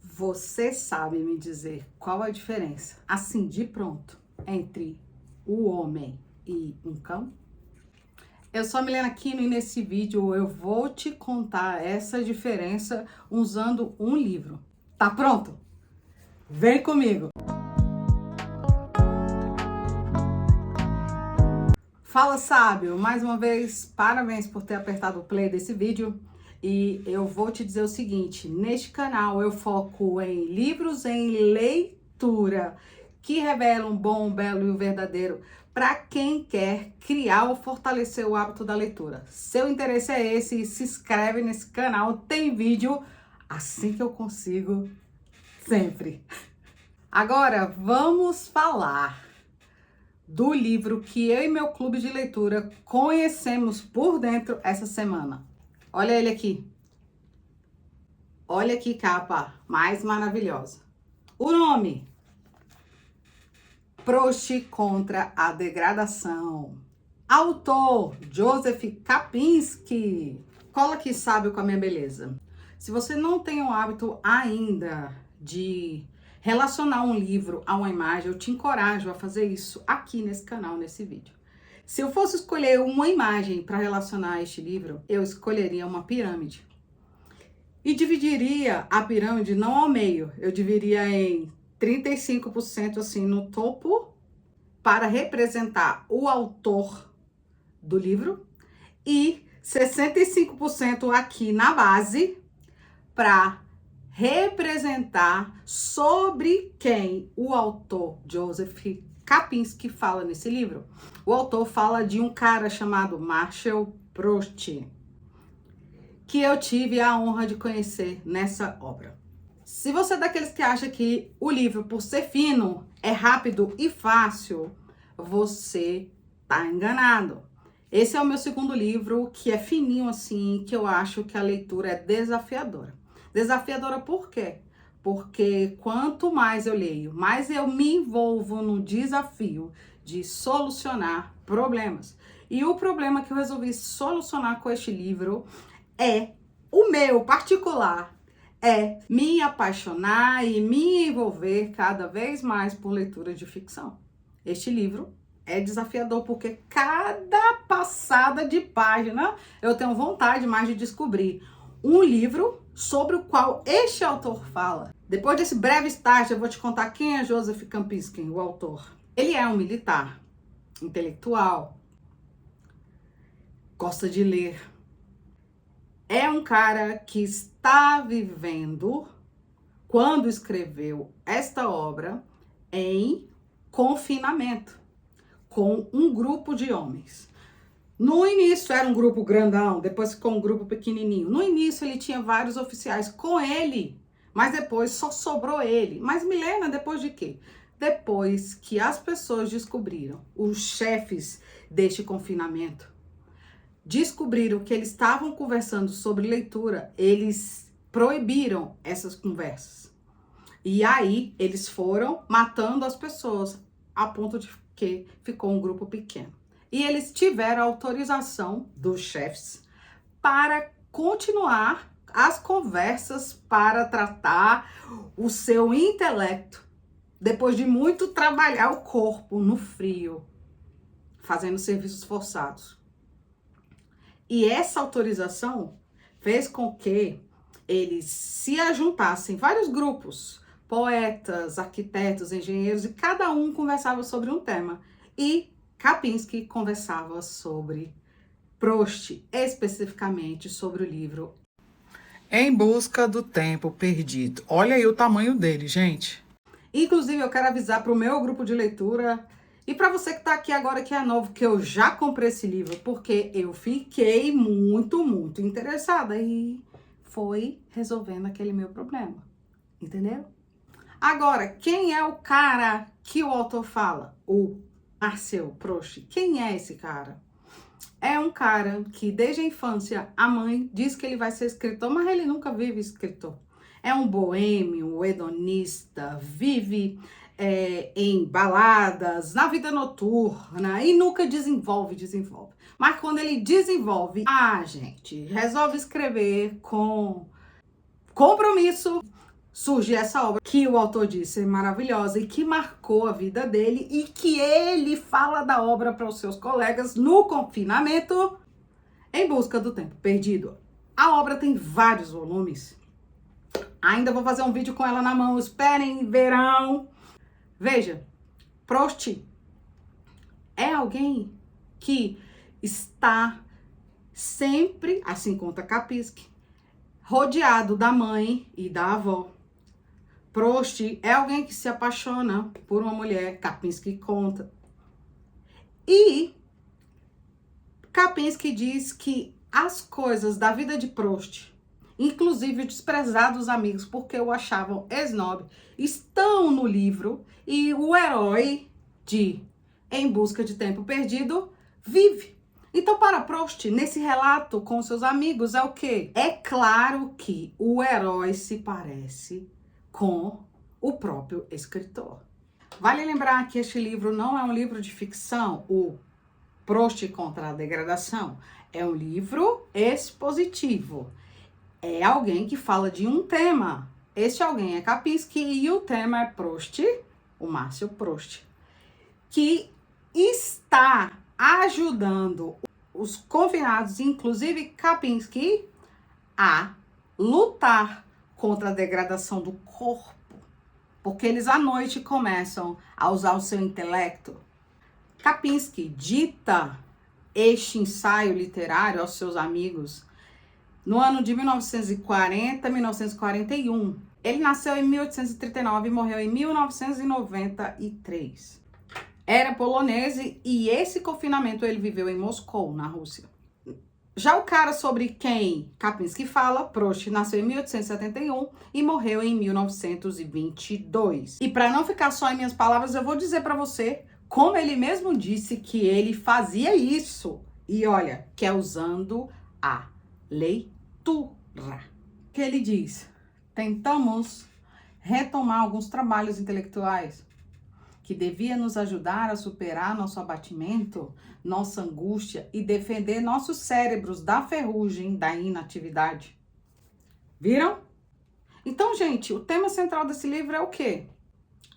Você sabe me dizer qual a diferença, assim de pronto, entre o homem e um cão? Eu sou a Milena Aquino e nesse vídeo eu vou te contar essa diferença usando um livro. Tá pronto? Vem comigo! Fala, sábio! Mais uma vez, parabéns por ter apertado o play desse vídeo. E eu vou te dizer o seguinte, neste canal eu foco em livros em leitura que revelam o bom, o belo e o verdadeiro para quem quer criar ou fortalecer o hábito da leitura. Seu interesse é esse, se inscreve nesse canal, tem vídeo assim que eu consigo, sempre. Agora vamos falar do livro que eu e meu clube de leitura conhecemos por dentro essa semana. Olha ele aqui. Olha que capa mais maravilhosa. O nome: Proust contra a Degradação. Autor: Joseph Kapinski. Cola aqui, sábio, com a minha beleza. Se você não tem o hábito ainda de relacionar um livro a uma imagem, eu te encorajo a fazer isso aqui nesse canal, nesse vídeo. Se eu fosse escolher uma imagem para relacionar a este livro, eu escolheria uma pirâmide. E dividiria a pirâmide não ao meio, eu dividiria em 35% assim no topo, para representar o autor do livro, e 65% aqui na base, para representar sobre quem o autor Joseph Kapinski fala nesse livro. O autor fala de um cara chamado Marcel Proust, que eu tive a honra de conhecer nessa obra. Se você é daqueles que acha que o livro, por ser fino, é rápido e fácil, você tá enganado. Esse é o meu segundo livro, que é fininho assim, que eu acho que a leitura é desafiadora. Desafiadora por quê? Porque quanto mais eu leio, mais eu me envolvo no desafio de solucionar problemas. E o problema que eu resolvi solucionar com este livro é o meu particular, é me apaixonar e me envolver cada vez mais por leitura de ficção. Este livro é desafiador porque cada passada de página eu tenho vontade mais de descobrir um livro sobre o qual este autor fala. Depois desse breve start, eu vou te contar quem é Joseph Kapinski, o autor. Ele é um militar, intelectual, gosta de ler. É um cara que está vivendo, quando escreveu esta obra, em confinamento, com um grupo de homens. No início era um grupo grandão, depois ficou um grupo pequenininho. No início ele tinha vários oficiais com ele, mas depois só sobrou ele. Mas Milena, depois de quê? Depois que as pessoas descobriram, os chefes deste confinamento, descobriram que eles estavam conversando sobre leitura, eles proibiram essas conversas. E aí eles foram matando as pessoas, a ponto de que ficou um grupo pequeno. E eles tiveram autorização dos chefes para continuar as conversas, para tratar o seu intelecto, depois de muito trabalhar o corpo no frio, fazendo serviços forçados. E essa autorização fez com que eles se ajuntassem, vários grupos, poetas, arquitetos, engenheiros, e cada um conversava sobre um tema. E Kapinski conversava sobre Proust, especificamente sobre o livro Em Busca do Tempo Perdido. Olha aí o tamanho dele, gente. Inclusive, eu quero avisar para o meu grupo de leitura e para você que está aqui agora, que é novo, que eu já comprei esse livro, porque eu fiquei muito interessada e foi resolvendo aquele meu problema, entendeu? Agora, quem é o cara que o autor fala? O Marcel Proust. Quem é esse cara? É um cara que desde a infância a mãe diz que ele vai ser escritor, mas ele nunca vive escritor. É um boêmio, hedonista, vive em baladas, na vida noturna e nunca desenvolve. Mas quando ele desenvolve, gente, resolve escrever com compromisso, surge essa obra que o autor disse ser maravilhosa e que marcou a vida dele e que ele fala da obra para os seus colegas no confinamento Em Busca do Tempo Perdido. A obra tem vários volumes. Ainda vou fazer um vídeo com ela na mão, esperem, verão. Veja, Proust é alguém que está sempre, assim conta Kapinski, rodeado da mãe e da avó. Proust é alguém que se apaixona por uma mulher, Kapinski conta. E Kapinski diz que as coisas da vida de Proust, inclusive desprezados amigos, porque o achavam snob, estão no livro e o herói de Em Busca de Tempo Perdido vive. Então, para Proust, nesse relato com seus amigos, é o quê? É claro que o herói se parece com o próprio escritor. Vale lembrar que este livro não é um livro de ficção, o Proust contra a Degradação. É um livro expositivo. É alguém que fala de um tema. Este alguém é Kapinski e o tema é Proust, o Márcio Proust, que está ajudando os confinados, inclusive Kapinski, a lutar contra a degradação do corpo, porque eles à noite começam a usar o seu intelecto. Kapinski dita este ensaio literário aos seus amigos no ano de 1940, 1941. Ele nasceu em 1839 e morreu em 1993. Era polonês e esse confinamento ele viveu em Moscou, na Rússia. Já o cara sobre quem Kapinski fala, Proust, nasceu em 1871 e morreu em 1922. E para não ficar só em minhas palavras, eu vou dizer para você como ele mesmo disse que ele fazia isso. E olha, que é usando a leitura. Que ele diz: tentamos retomar alguns trabalhos intelectuais que devia nos ajudar a superar nosso abatimento, nossa angústia e defender nossos cérebros da ferrugem da inatividade. Viram? Então, gente, o tema central desse livro é o quê?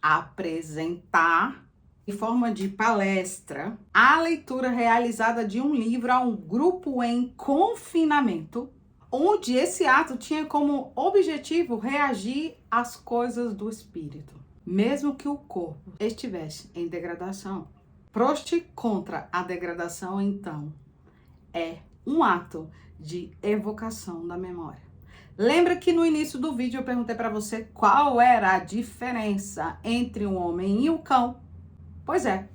Apresentar, em forma de palestra, a leitura realizada de um livro a um grupo em confinamento, onde esse ato tinha como objetivo reagir às coisas do espírito, mesmo que o corpo estivesse em degradação. Proust contra a degradação, então, é um ato de evocação da memória. Lembra que no início do vídeo eu perguntei para você qual era a diferença entre um homem e um cão? Pois é,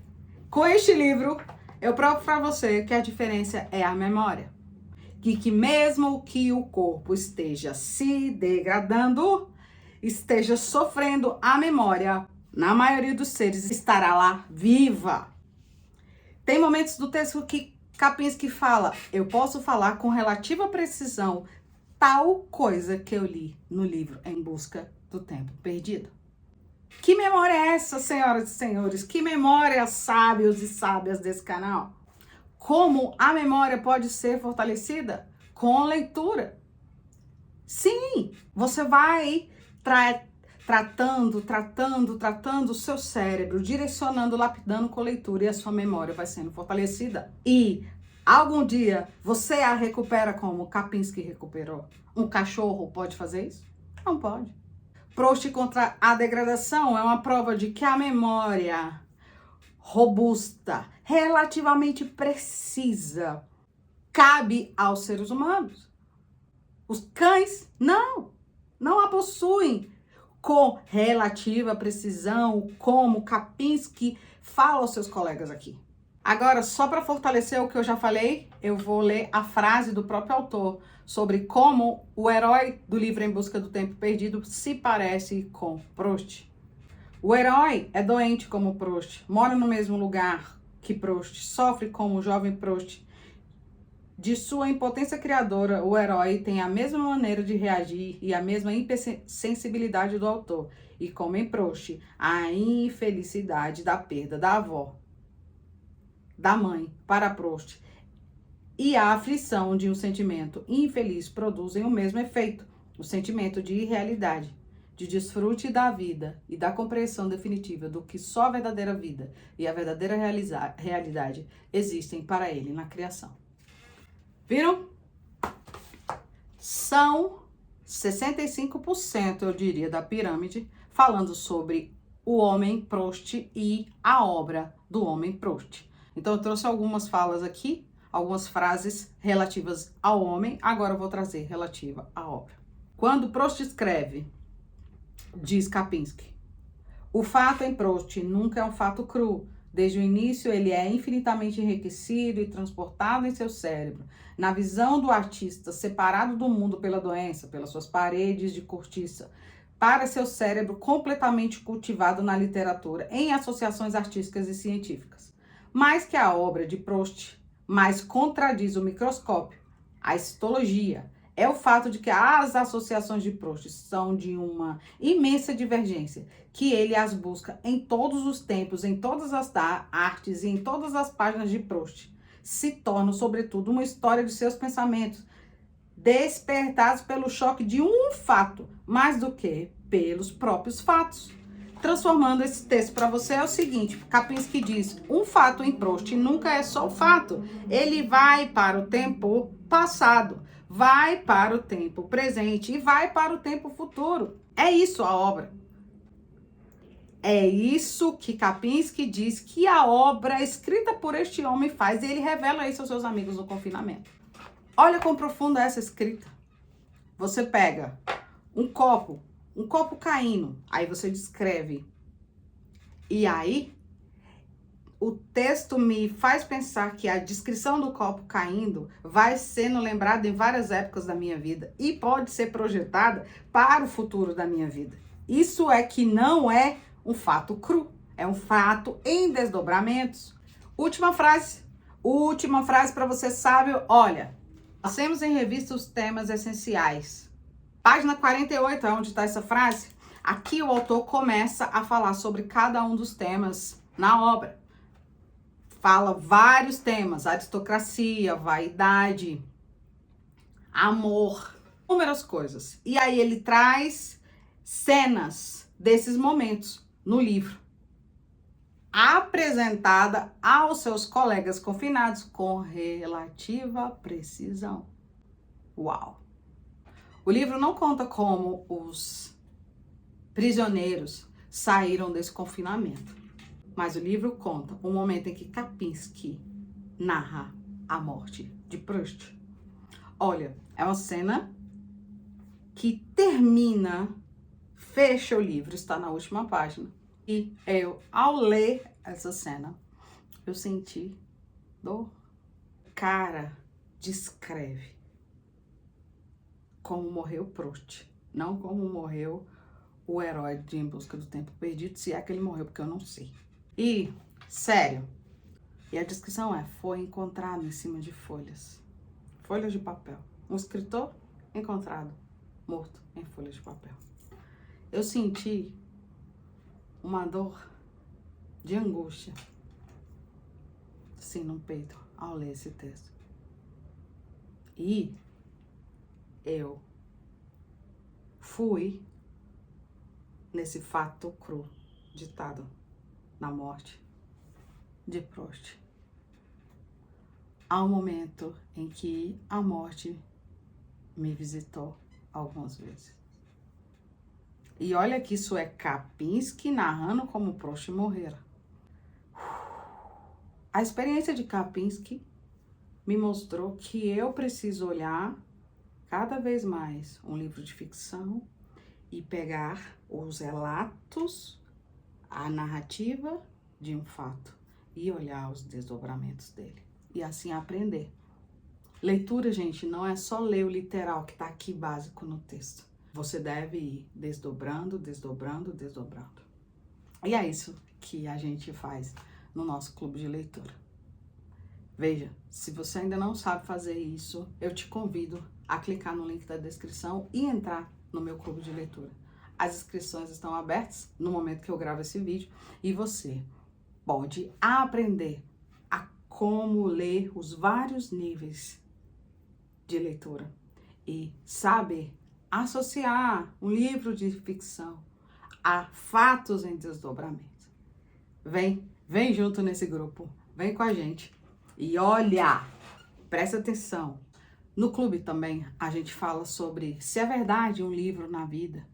com este livro eu provo para você que a diferença é a memória. Que mesmo que o corpo esteja se degradando, esteja sofrendo, a memória, na maioria dos seres, estará lá viva. Tem momentos do texto que Kapinski fala: eu posso falar com relativa precisão tal coisa que eu li no livro Em Busca do Tempo Perdido. Que memória é essa, senhoras e senhores? Que memória, sábios e sábias desse canal? Como a memória pode ser fortalecida? Com leitura. Sim, você vai tratando o seu cérebro, direcionando, lapidando com leitura e a sua memória vai sendo fortalecida. E algum dia você a recupera como Kapinski recuperou. Um cachorro pode fazer isso? Não pode. Proust contra a degradação é uma prova de que a memória robusta, relativamente precisa, cabe aos seres humanos. Os cães não a possuem com relativa precisão, como Kapinski fala aos seus colegas aqui. Agora, só para fortalecer o que eu já falei, eu vou ler a frase do próprio autor sobre como o herói do livro Em Busca do Tempo Perdido se parece com Proust. O herói é doente como Proust, mora no mesmo lugar que Proust, sofre como o jovem Proust. De sua impotência criadora, o herói tem a mesma maneira de reagir e a mesma insensibilidade do autor. E como em Proust, a infelicidade da perda da avó, da mãe, para Proust, e a aflição de um sentimento infeliz produzem o mesmo efeito, o sentimento de irrealidade, de desfrute da vida e da compreensão definitiva do que só a verdadeira vida e a verdadeira realidade existem para ele na criação. Viram? São 65%, eu diria, da pirâmide, falando sobre o homem Proust e a obra do homem Proust. Então, eu trouxe algumas falas aqui, algumas frases relativas ao homem, agora eu vou trazer relativa à obra. Quando Proust escreve, diz Kapinski, o fato em Proust nunca é um fato cru. Desde o início, ele é infinitamente enriquecido e transportado em seu cérebro. Na visão do artista, separado do mundo pela doença, pelas suas paredes de cortiça, para seu cérebro completamente cultivado na literatura, em associações artísticas e científicas. Mais que a obra de Proust, mais contradiz o microscópio, a histologia, é o fato de que as associações de Proust são de uma imensa divergência, que ele as busca em todos os tempos, em todas as artes e em todas as páginas de Proust. Se tornam, sobretudo, uma história de seus pensamentos, despertados pelo choque de um fato, mais do que pelos próprios fatos. Transformando esse texto para você é o seguinte, Kapinski diz, um fato em Proust nunca é só o fato, ele vai para o tempo passado, vai para o tempo presente e vai para o tempo futuro. É isso a obra. É isso que Kapinski diz que a obra escrita por este homem faz, e ele revela isso aos seus amigos no confinamento. Olha quão profunda é essa escrita. Você pega um copo caindo, aí você descreve. E aí, o texto me faz pensar que a descrição do copo caindo vai sendo lembrada em várias épocas da minha vida e pode ser projetada para o futuro da minha vida. Isso é que não é um fato cru, é um fato em desdobramentos. Última frase para você, sábio. Olha, nós temos em revista os temas essenciais. Página 48 é onde está essa frase. Aqui o autor começa a falar sobre cada um dos temas na obra. Fala vários temas, aristocracia, vaidade, amor, inúmeras coisas. E aí ele traz cenas desses momentos no livro, apresentada aos seus colegas confinados com relativa precisão. Uau! O livro não conta como os prisioneiros saíram desse confinamento, mas o livro conta o momento em que Kapinski narra a morte de Proust. Olha, é uma cena que termina, fecha o livro, está na última página. E eu, ao ler essa cena, eu senti dor. Cara, descreve como morreu Proust, não como morreu o herói de Em Busca do Tempo Perdido, se é que ele morreu, porque eu não sei. E, sério, e a descrição é, foi encontrado em cima de folhas de papel. Um escritor encontrado morto em folhas de papel. Eu senti uma dor de angústia, assim, no peito, ao ler esse texto. E eu fui nesse fato cru ditado na morte de Proust. Há um momento em que a morte me visitou algumas vezes. E olha que isso é Kapinski narrando como Proust morrera. A experiência de Kapinski me mostrou que eu preciso olhar cada vez mais um livro de ficção e pegar os relatos, a narrativa de um fato e olhar os desdobramentos dele. E assim aprender. Leitura, gente, não é só ler o literal que está aqui básico no texto. Você deve ir desdobrando, desdobrando, desdobrando. E é isso que a gente faz no nosso clube de leitura. Veja, se você ainda não sabe fazer isso, eu te convido a clicar no link da descrição e entrar no meu clube de leitura. As inscrições estão abertas no momento que eu gravo esse vídeo e você pode aprender a como ler os vários níveis de leitura e saber associar um livro de ficção a fatos em desdobramento. Vem junto nesse grupo, vem com a gente. E olha, presta atenção, no clube também a gente fala sobre se é verdade um livro na vida.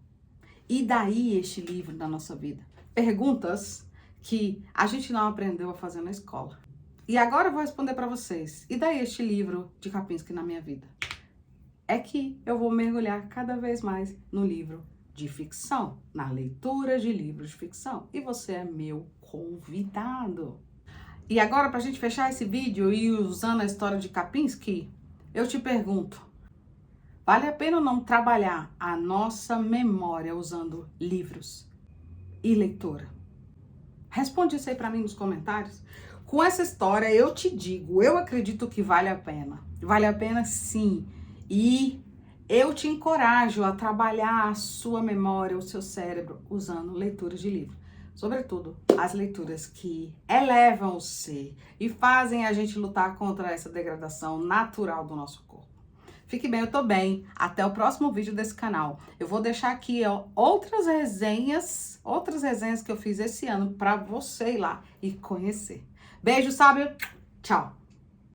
E daí este livro na nossa vida? Perguntas que a gente não aprendeu a fazer na escola. E agora eu vou responder para vocês. E daí este livro de Kapinski na minha vida? É que eu vou mergulhar cada vez mais no livro de ficção, na leitura de livros de ficção. E você é meu convidado. E agora, para a gente fechar esse vídeo e usando a história de Kapinski, eu te pergunto, vale a pena ou não trabalhar a nossa memória usando livros e leitura? Responde isso aí para mim nos comentários. Com essa história, eu te digo, eu acredito que vale a pena. Vale a pena sim. E eu te encorajo a trabalhar a sua memória, o seu cérebro, usando leituras de livro. Sobretudo, as leituras que elevam o ser e fazem a gente lutar contra essa degradação natural do nosso corpo. Fique bem, eu tô bem. Até o próximo vídeo desse canal. Eu vou deixar aqui outras resenhas que eu fiz esse ano para você ir lá e conhecer. Beijo, sábio. Tchau.